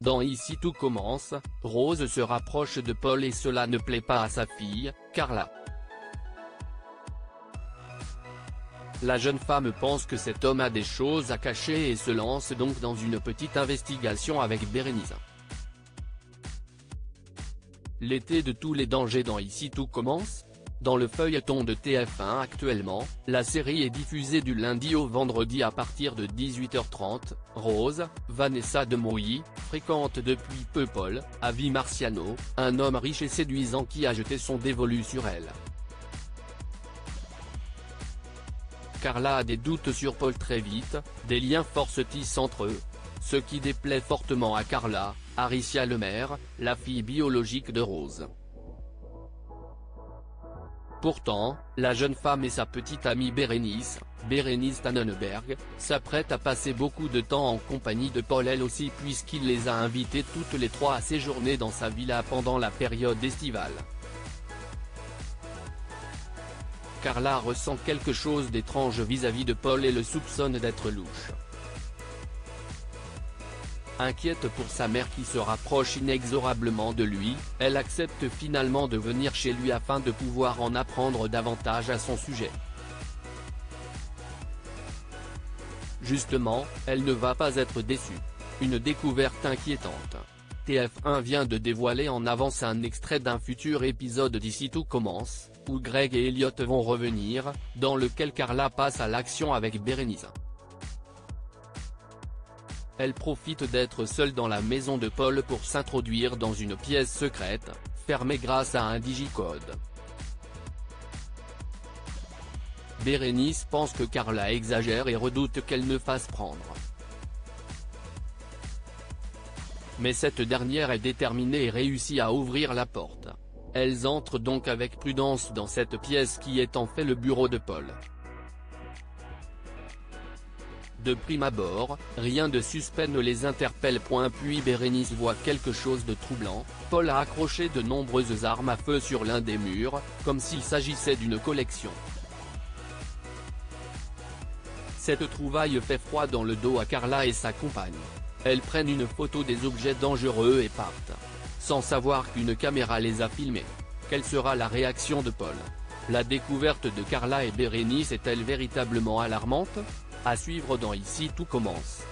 Dans Ici tout commence, Rose se rapproche de Paul et cela ne plaît pas à sa fille, Carla. La jeune femme pense que cet homme a des choses à cacher et se lance donc dans une petite investigation avec Bérénice. L'été de tous les dangers dans Ici tout commence. Dans le feuilleton de TF1 actuellement, la série est diffusée du lundi au vendredi à partir de 18h30, Rose, Vanessa Demouy, fréquente depuis peu Paul, Avi Marciano, un homme riche et séduisant qui a jeté son dévolu sur elle. Carla a des doutes sur Paul très vite, des liens forts se tissent entre eux. Ce qui déplaît fortement à Carla, Aricia Lemaire, la fille biologique de Rose. Pourtant, la jeune femme et sa petite amie Bérénice Tannenberg, s'apprêtent à passer beaucoup de temps en compagnie de Paul elle aussi puisqu'il les a invités toutes les trois à séjourner dans sa villa pendant la période estivale. Carla ressent quelque chose d'étrange vis-à-vis de Paul et le soupçonne d'être louche. Inquiète pour sa mère qui se rapproche inexorablement de lui, elle accepte finalement de venir chez lui afin de pouvoir en apprendre davantage à son sujet. Justement, elle ne va pas être déçue. Une découverte inquiétante. TF1 vient de dévoiler en avance un extrait d'un futur épisode d'Ici tout commence, où Greg et Elliot vont revenir, dans lequel Carla passe à l'action avec Bérénice. Elle profite d'être seule dans la maison de Paul pour s'introduire dans une pièce secrète, fermée grâce à un digicode. Bérénice pense que Carla exagère et redoute qu'elle ne fasse prendre. Mais cette dernière est déterminée et réussit à ouvrir la porte. Elles entrent donc avec prudence dans cette pièce qui est en fait le bureau de Paul. De prime abord, rien de suspect ne les interpelle. Puis Bérénice voit quelque chose de troublant, Paul a accroché de nombreuses armes à feu sur l'un des murs, comme s'il s'agissait d'une collection. Cette trouvaille fait froid dans le dos à Carla et sa compagne. Elles prennent une photo des objets dangereux et partent, sans savoir qu'une caméra les a filmés. Quelle sera la réaction de Paul? La découverte de Carla et Bérénice est-elle véritablement alarmante? À suivre dans Ici tout commence.